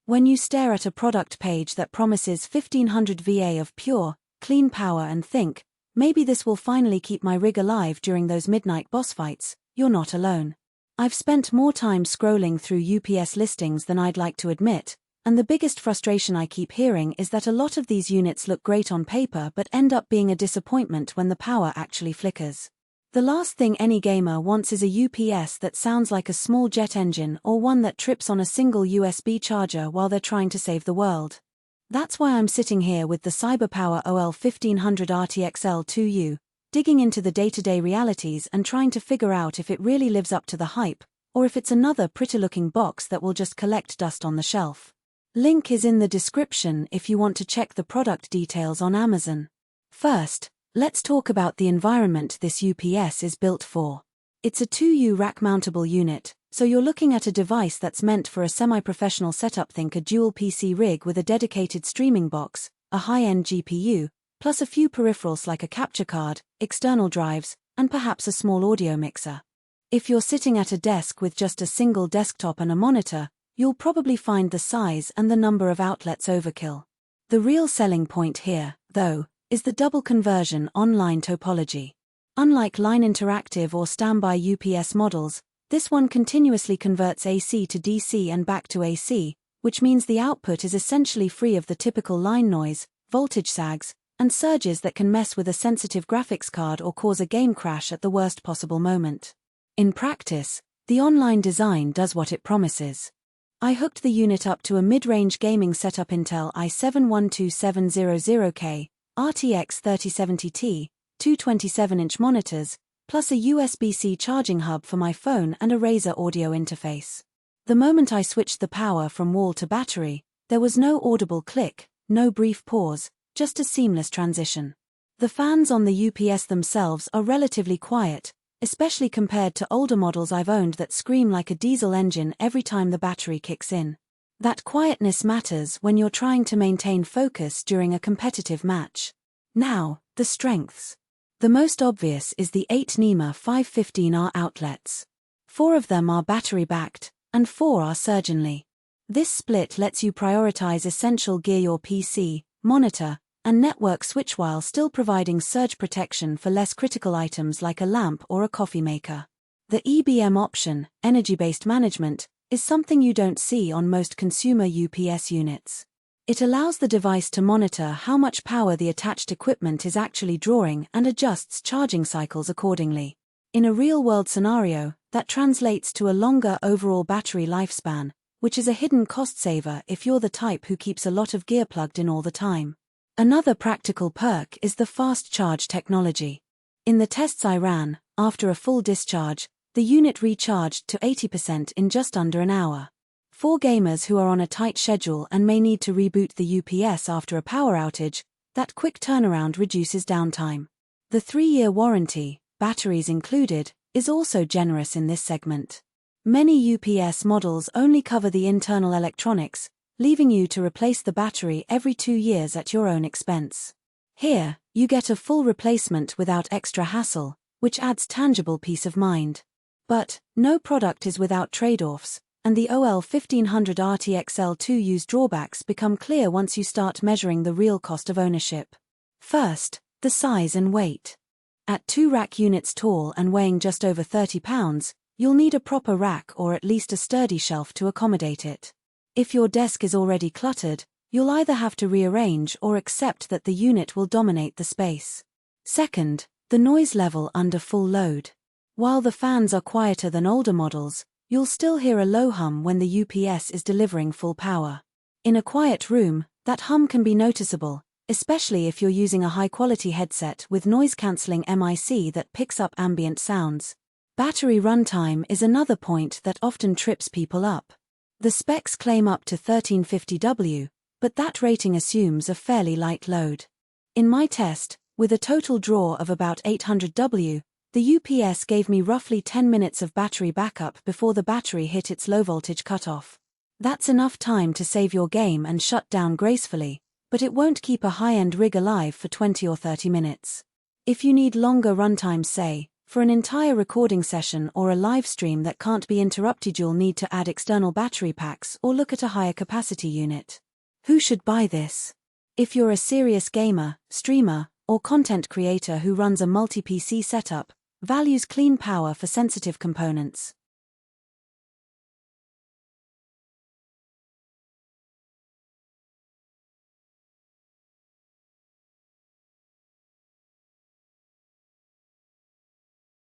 When you stare at a product page that promises 1500 VA of pure, clean power and think, maybe this will finally keep my rig alive during those midnight boss fights, you're not alone. I've spent more time scrolling through UPS listings than I'd like to admit, and the biggest frustration I keep hearing is that a lot of these units look great on paper but end up being a disappointment when the power actually flickers. The last thing any gamer wants is a UPS that sounds like a small jet engine or one that trips on a single USB charger while they're trying to save the world. That's why I'm sitting here with the CyberPower OL1500RTXL2U, digging into the day-to-day realities and trying to figure out if it really lives up to the hype, or if it's another pretty-looking box that will just collect dust on the shelf. Link is in the description if you want to check the product details on Amazon. First, let's talk about the environment this UPS is built for. It's a 2U rack-mountable unit, so you're looking at a device that's meant for a semi-professional setup. Think a dual PC rig with a dedicated streaming box, a high-end GPU, plus a few peripherals like a capture card, external drives, and perhaps a small audio mixer. If you're sitting at a desk with just a single desktop and a monitor, you'll probably find the size and the number of outlets overkill. The real selling point here, though, is the double conversion online topology. Unlike line interactive or standby UPS models, this one continuously converts AC to DC and back to AC, which means the output is essentially free of the typical line noise, voltage sags, and surges that can mess with a sensitive graphics card or cause a game crash at the worst possible moment. In practice, the online design does what it promises. I hooked the unit up to a mid-range gaming setup, Intel i7-12700K, RTX 3070Ti, two 27-inch monitors, plus a USB-C charging hub for my phone and a Razer audio interface. The moment I switched the power from wall to battery, there was no audible click, no brief pause, just a seamless transition. The fans on the UPS themselves are relatively quiet, especially compared to older models I've owned that scream like a diesel engine every time the battery kicks in. That quietness matters when you're trying to maintain focus during a competitive match. Now, the strengths. The most obvious is the 8 NEMA 515R outlets. 4 of them are battery-backed, and 4 are surgeonly. This split lets you prioritize essential gear, your PC, monitor, and network switch, while still providing surge protection for less critical items like a lamp or a coffee maker. The EBM option, energy-based management, is something you don't see on most consumer UPS units. It allows the device to monitor how much power the attached equipment is actually drawing and adjusts charging cycles accordingly. In a real-world scenario, that translates to a longer overall battery lifespan, which is a hidden cost saver if you're the type who keeps a lot of gear plugged in all the time. Another practical perk is the fast charge technology. In the tests I ran, after a full discharge, the unit recharged to 80% in just under an hour. For gamers who are on a tight schedule and may need to reboot the UPS after a power outage, that quick turnaround reduces downtime. The 3-year warranty, batteries included, is also generous in this segment. Many UPS models only cover the internal electronics, leaving you to replace the battery every 2 years at your own expense. Here, you get a full replacement without extra hassle, which adds tangible peace of mind. But no product is without trade-offs, and the OL1500RTXL2U's drawbacks become clear once you start measuring the real cost of ownership. First, the size and weight. At 2 rack units tall and weighing just over 30 pounds, you'll need a proper rack or at least a sturdy shelf to accommodate it. If your desk is already cluttered, you'll either have to rearrange or accept that the unit will dominate the space. Second, the noise level under full load. While the fans are quieter than older models, you'll still hear a low hum when the UPS is delivering full power. In a quiet room, that hum can be noticeable, especially if you're using a high-quality headset with noise-cancelling MIC that picks up ambient sounds. Battery runtime is another point that often trips people up. The specs claim up to 1350W, but that rating assumes a fairly light load. In my test, with a total draw of about 800W, the UPS gave me roughly 10 minutes of battery backup before the battery hit its low-voltage cutoff. That's enough time to save your game and shut down gracefully, but it won't keep a high-end rig alive for 20 or 30 minutes. If you need longer runtime, say, For an entire recording session or a live stream that can't be interrupted, you'll need to add external battery packs or look at a higher capacity unit. Who should buy this? If you're a serious gamer, streamer, or content creator who runs a multi-PC setup, values clean power for sensitive components.